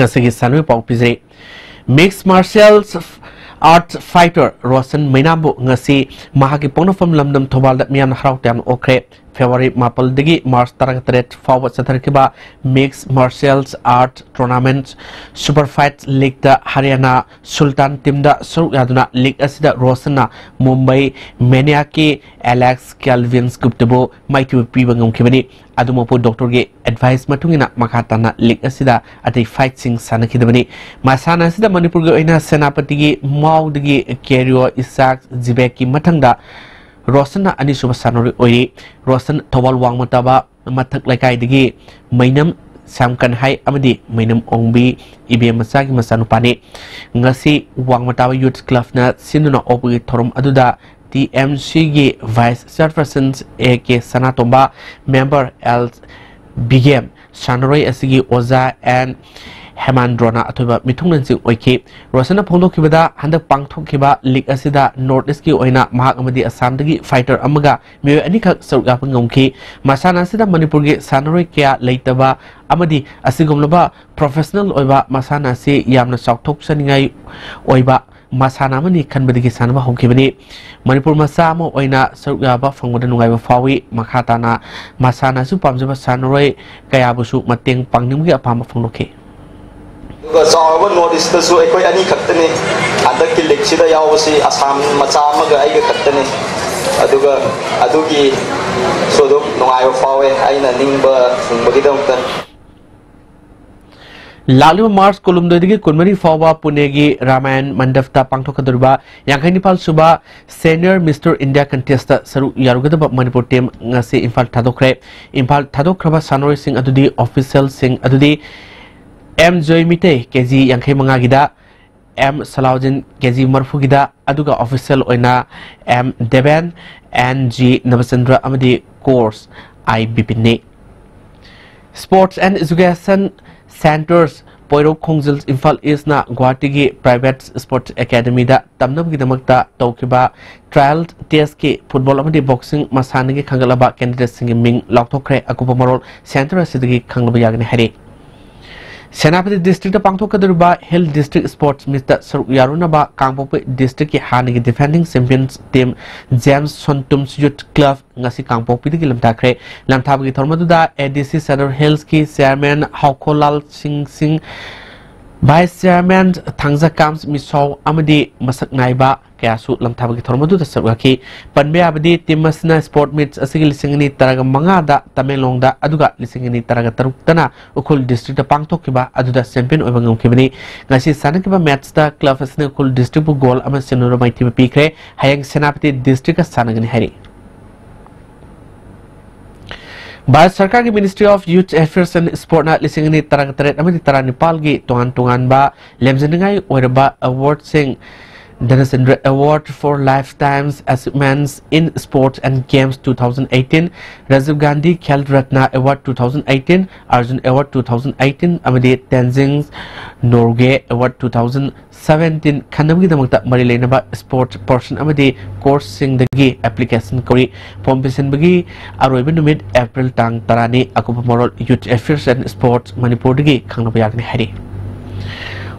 Ngasigi sanami pau pizre mixed martial art fighter Rosen Mainambu ngasi mahagi ponofam lamdam thobal da mian harautan okre February mapal digi March tarangatret forward satarkiba mixed martial art tournament super fight league da Haryana Sultan team da suruk yaduna league asida Rosenna Mumbai Maniaki Alex Calvin Skuptabo maitu pibangam kibani adumopo doctor ge advice matungina makhatana league asida ati fight sing sanakidabani masana asida Manipur ge oina senapati gi mau digi Kerio Isak Zibeki matangda Rosen ani suba sanori oi Rosen thobal wang mataba mathak laikai digi mainam samkan hai amadi mainam ongbi ibe masagi masanupani ngasi wang mataba youth club na sinuna opugi thorum aduda TMC gi vice chairperson AK Sanatomba member L BGM Sanroi asigi Oza and Hemandrona athoba mithungnan sing oiki Rosana phongdo kibada handak pangthok kiba league asida north east ki oina mahak amadi assam dagi fighter amaga me ani khak sarga pangomki masana asida Manipur gi sanaroi kya leitaba amadi asigomlaba professional oiba masana si yamna chawthok saningai oiba masana mani khanbadigi sanaba hokibani Manipur masa mo oina sarga ba phangwada nungai ba fawi makhatana masana su pamjaba sanaroi kaya busu mateng pangnimgi apama phongloke Sawa notice the so equate any cutani at the Kilixida Yawasi Assam Matsamaga Iga Katani Aduga Adugi so no I follow Aina Nimba Bagidam. Lalu Mars kolum degi Kunmari Fawa Punegi Raman Mandafta Pangtokadurba Yankanipal Suba Senior Mr. India contestant Saru Yarugada Manipur team ngasi Infal Tadokre Impal Tadokraba Sanori Singh Adudi official Singh Adudi M Joy Mite KG Yankhe Mangagida M Salaudin KG Marfugida Aduga official oina M Devan NG Navasandra Amadi course IBPNE Sports and Education Centers Poiro Kongzils Infal East na Guatigi Private Sports Academy da Tamnam Gidamakta Tokiba Trial TSK Football Amadi Boxing Masanagi Kangalaba Candidate Singing Ming Loktokre Akupamarol Center Sidigi Kangabayagni Hari Senapati District of Pangtokadurba Hill District Sports Mr. Yarunaba Kangpope District Hanigi defending champions team James Sontums Youth Club Ngasi Kangpope Lamtakre Lamtabagi Tormaduda ADC Cedar Hills Ki Chairman Haukolal Singh Vice Chairman Thangza Kams Misaw Amadi Masak Naiba Kayasu Lamtabagi Tormaduda Sabaki Panbe Abadi Timasna Sport Meets Asigil Singini Taraga Mangada Tamelongda Aduga Lisingini Taraga Taruktana Ukul District of Pangtokiba Aduda Champion Obangum Kibini Ngasi Sanakiba Matsta Club Asna Ukul District Goal Amasinura Maitiba Pikre Hayang Senapati District Sanagani Hari Bharat Sarkar ki Ministry of Youth Affairs and Sport na lisingini tarang taret amati taranipal gi tungan ba lemjendingai oiraba award sing Dhanasendra Award for Lifetime's Achievements in Sports and Games 2018, Rajiv Gandhi Khel Ratna Award 2018, Arjun Award 2018, Amadi Tenzing Norgay Award 2017, Khanamgi Damakta Marilenaba Sports Person Amadi Course Sing Dagi Application Kori, Pompisan Bagi, Arobinumid April Tang Tarani, Akupamoral Youth Affairs and Sports Manipur Dagi, Kangnabayagni Hari.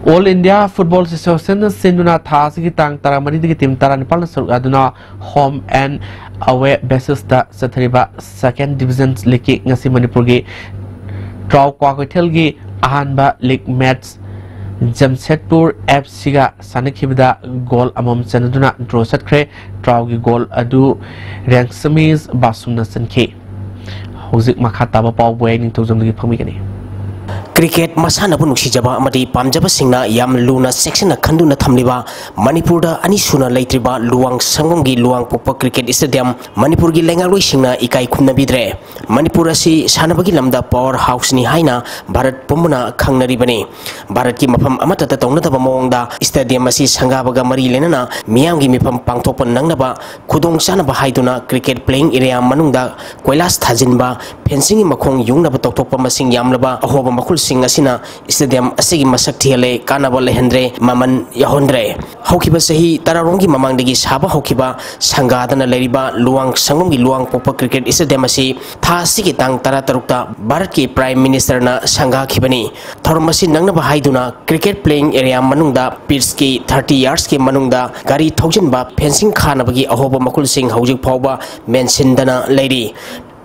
All India Football Association Sinduna Thasiki Tang Taramari Tim Taranipal Aduna home and away basis da Sathariba second division league ngasi Manipurgi Draw Kwakotelgi Ahanba League match Jamshedpur FC ga Sanikibda goal amom Senaduna draw Satkre Drawgi goal adu Rangsamis Basumna Sanke Hozik Makataba Paul Wayne to Zumli Pamigani. Cricket masana bu nuksijaba amadi pamjaba singna yam luna section na khanduna thamliba Manipur da ani suna leitriba luang sangom gi luang popa cricket stadium Manipur gi lenga loi singna ikai khumna bidre Manipur asi sanabagi lamda power house ni haina Bharat pumbuna khangnari bani Bharat ki mafam amata ta tongna taba mongda stadium asi sangabaga mari lenana miyam gi mifam pangthokpa nangnaba khudong sanaba haiduna cricket playing area manungda koilas thajinba fencing makhong yungna ba tokthokpa masing yamlaba ahoba makul sing asina stadium asigi masak thiale kanaba lehendre maman yahondre haukiba sahi tararongi mamangdegi saba haukiba sangadana leriba luang sangomgi luang popa cricket stadium asi tha asigi tang tara tarukta Bharat ki prime minister na sanga khibani thormasi nangna ba haiduna cricket playing area manungda pitch ki 30 yards ki manungda gari thoujin ba fencing khanabagi ahoba makul sing haujik phawba mention dana lady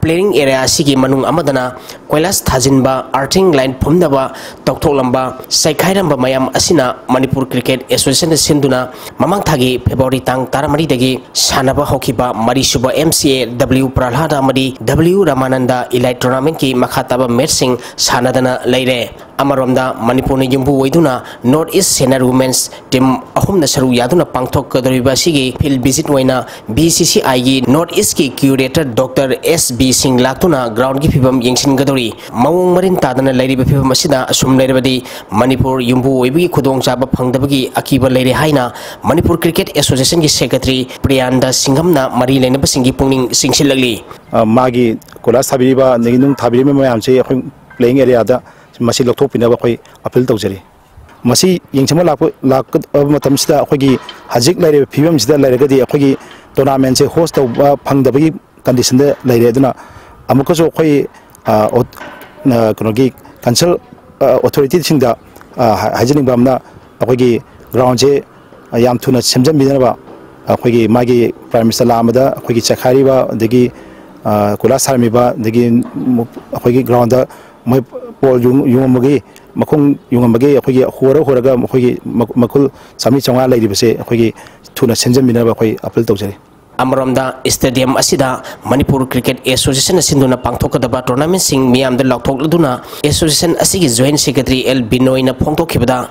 playing area sigi manung amadana koilas thajinba arting line phumdaba toktholamba saikhairamba mayam asina Manipur Cricket Association sinduna mamang thagi February tang taramari dagi sanaba hokiba mari suba MCA W Pralhada amadi W Ramananda Elite Tournament ki makhataba matching sanadana leire amaromda Manipur ni jumbu waiduna North East Senior Women's team ahumna saru yaduna pangthok kadoriba sigi field visit waina BCCI gi North East ki curator Dr. SB Singh Latuna ground ki phibam yengsin gadori mawong marin tadana leiri phibam asida asum leirabadi Manipur yumbu oibi khudong chaba phangdabagi akiba leire haina Manipur Cricket Association ki secretary Priyanda Singhamna mari leina basingi pungning singsilagli magi kolas thabiriba neginung thabirime mayamse playing area da masi lokthok pinaba khoi appeal tawjari masi yengchama lak matam sida khogi hajik laire phibam sida laire gadi khogi tournament se host tawba phangdabagi condition de laire aduna amuka so khoi konogi council authority singda hajining bamna khogi ground je yam thuna semjam binaba khogi magi prime minister lamada khogi chakhari ba degi kula sarmi ba degi khogi ground da mai pol yungmagi makung yungmagi khogi hora horaga khogi makul sami chonga lairi base khogi thuna semjam binaba khoi appeal tawjari Amramda Stadium asida Manipur Cricket Association sinduna pangthokadaba tournament sing miyamda laktokladuna association asigi joint secretary L Binoy na phongtokhibada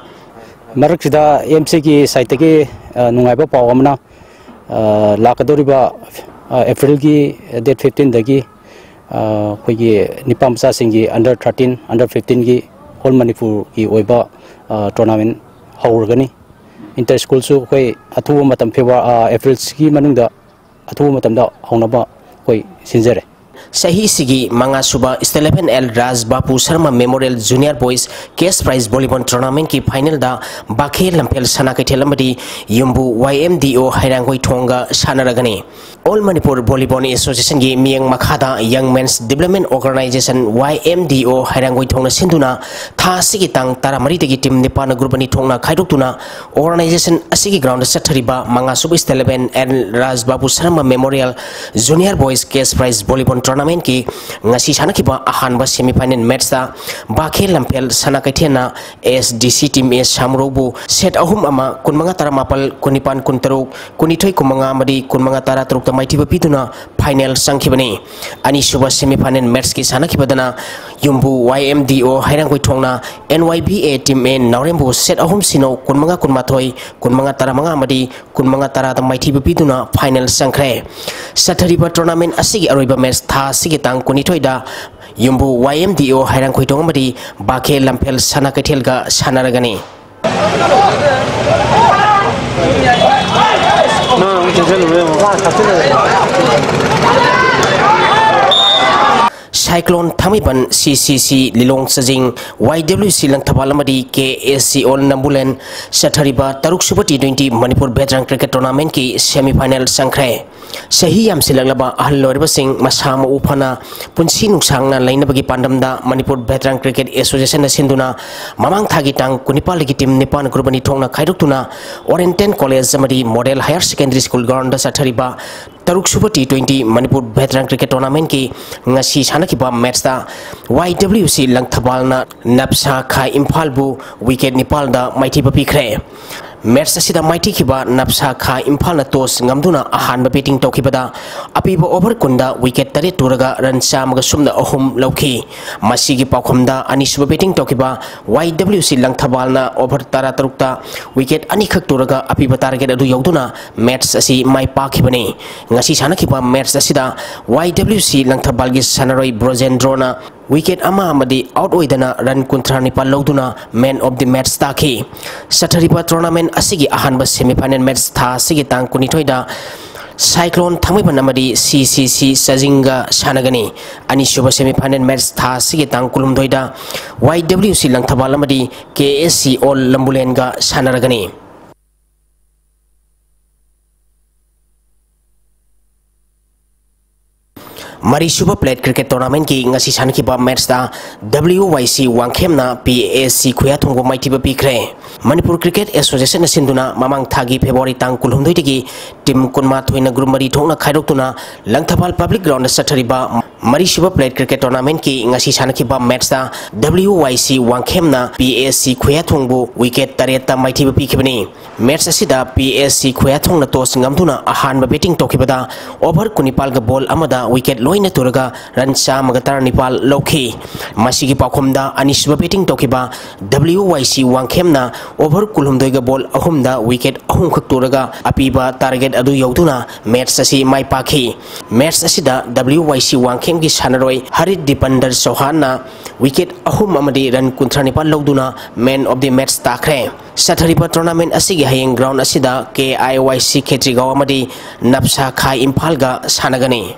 marakida MC ki site ki nungaiba pawamna lakadoriba April ki date 15 dagi khoigi nipamsa singi under 13 under 15 ki whole Manipur ki oiba tournament haurgani inter school su khoi athu matam February April ki manungda athu matamda haunaba koi sinjare Sahi sigi manga suba Steleven L Raj Bapu Sharma Memorial Junior Boys Case Prize Volleyball Tournament ki final da Bakhe Lampel Sana Kaitelamadi Yumbu YMDO Hairangoi Thonga Sanaragani All Manipur Volleyball Association gi Miang Makhada Young Men's Development Organization YMDO Hairangoi Thongna Sinduna Tha sigi tang taramari tegi team Nepana group ani thongna khaidokuna organization asigi ground sathariba manga suba Steleven L Raj Bapu Sharma Memorial Junior Boys Case Prize Volleyball Tournament ki ngasi sanakiba ahanba semi final match da Bakhe Lampel sana kaithena SDC team es samrobu set ahum ama kunmanga taramapal kunipan kuntaruk kunithoi kumanga madi kunmanga tara taruk tamaithiba pituna final sangkhibani ani suba semi final match ki sanakibadana yumbu YMDO hairangoi thongna NYBA team en naurembu set ahum sino kunmanga kunmathoi kunmanga taramanga madi kunmanga tara tamaithiba pituna final sangkhre sathariba tournament asigi aroiba match tha sigi tang kunithoida yumbu YMDO hairang khoitong madi Bakhe Lampel sana kaithelga sanaragani Cyclone Thamiban CCC Lilong Sajing YWC Langthabalamadi KSC All Nambulen Sathariba Taruk Super T20 Manipur Veteran Cricket Tournament ki semi-final sangkre Sahi yam silaglaba ahal loriba sing masama upana punsi nuksang na lain bagi pandamda Manipur Veteran Cricket Association na sinduna mamang thagi tang kunipal lagi tim nipan kurbani thongna khairuk Oriental College Zamadi Model Higher Secondary School ground da Sathariba Taruk Super T20 Manipur Veteran Cricket Tournament ki ngasi sanakiba match da YWC Langthabalna Napsa Khai Imphal bu wicket Nepal da maiti papikre match asida maiti kiba Napsa Khai Imphal na toss ngamduna ahan batting tokibada apiba over kunda wicket tare turaga run samaga sumna ahum lauki masigi paukhomda anisuba batting tokiba YWC Langthabalna over tara tarukta wicket ani khak turaga apiba target adu yauduna match asi mai pakhibani ngasi sanakiba match asida YWC Langthabalgi sanaroi Brojendrona wicket ama amadi out oidana run kuntra nipal lauduna man of the match taki Sathariba tournament asigi ahanba semi-final match tha sigi tang kunithoida Cyclone Thamiban amadi CCC Sajinga Sanagani anisuba semi-final match tha sigi tang kulumdoida YWC Langthabal amadi KSC All Lambulenga Sanaragani Marisuba Plate Cricket Tournament ki ngasi sankiba match da WYC Wangkhemna PAC Khuyathungbo maitiba pikre Manipur Cricket Association na sinduna mamang thagi February tang kulhumdoi digi team kunma thoina group mari thongna khairoktuna Langthabal Public Ground Sathariba Marisuba Plate Cricket Tournament ki ngasi sankiba match da WYC Wangkhemna PAC Khuyathungbo wicket tareta maitiba pikibani match asida PAC Khuyathungna toss ngamduna ahanba batting tokibada over kunipal ga ball amada wicket loina turaga rancha magatar Nepal lokhi masigi pakhomda anisuba batting tokiba WYC Wangkhemna over kulhumdoiga ball ahumda wicket ahum khak turaga apiba target adu yauduna match asi mai pakhi match asida WYC Wangkhem gi sanaroi Harit Dipandar Sohanna wicket ahum amadi run kuntra Nepal lauduna man of the match takre Sathariba tournament asigi hayeng ground asida KIYC Khetrigaw amadi Napsa Khai Imphal ga sanagani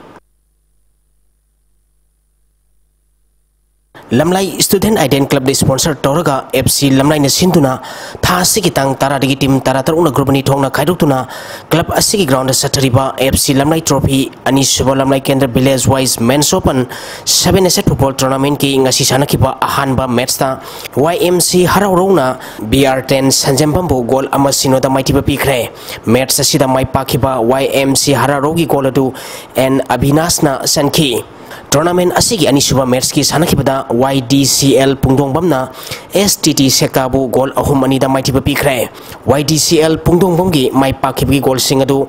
Lamlai Student Ident Club sponsor Toraga FC Lamlai na sinduna tha asigi tang tara digi team tara taruna group ni thongna khairutuna club asigi ground Sathariba FC Lamlai Trophy ani suba Lamlai Kendra Village Wise Men's Open 7 set football tournament ki ngasi sanakiba ahanba match ta YMC Haraurona BR10 Sanjambambo goal ama sinoda maitiba pikre match asida mai pakiba YMC Hararogi goal adu and Abhinasna Sanki Tournament asigi anisuba match ki sanakibada YDCL Pungdongbamna STT Sekabu goal ahum anida maitiba pikre YDCL Pungdongbamgi mai pakibgi goal singadu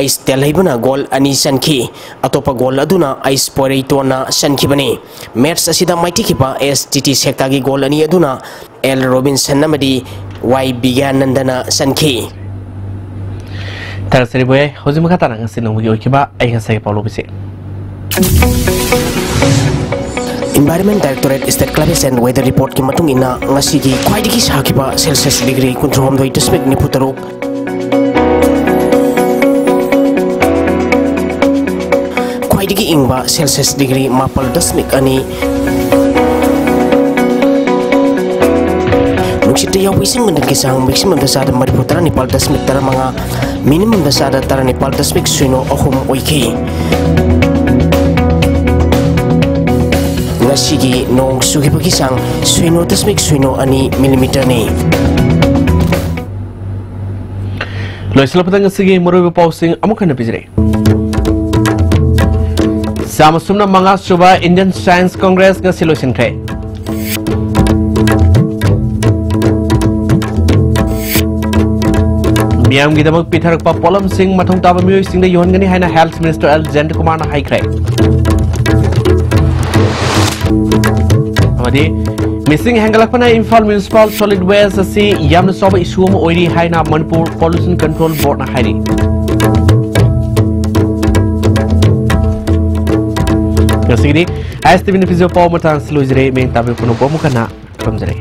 Ice Telhaibana goal ani sanki atopa goal aduna Ice Poreitona sankibani match asida maitikiba STT Sekagi goal ani aduna L Robinson namadi Y Biganandana sanki Tarasari boy hozimakata nang sinong gi okiba ay ngasay Paulo bisi Environment Directorate State Climate and Weather Report ki matung ina ngasi gi khwaidigi sakiba Celsius degree kunthrom doi dasmik ni putaruk khwaidigi ingba Celsius degree mapal dasmik ani Nuksita yaw ising mandan kisang maximum dasada mariputara Nepal dasmik tara mga minimum dasada tara Nepal dasmik suino ahum oiki Ngasigi nong sugi pagisang suino dasmik suino ani millimeter ni Loisla patang ngasigi morobe pausing amukan na pizre Sama sumna mga suba Indian Science Congress nga silosin kre Miyam gida magpitharak pa polam sing matong taba miyoy sing na yon gani hai na Health Minister Alexander Kumar na hai kre Amadi missing hangalak pana Imphal Municipal Solid Waste asi yamna soba issue mo oiri hai na Manipur Pollution Control Board na hairi Ngasigi as tibin episode pa matang silujre meng tabi puno po mukana kamjare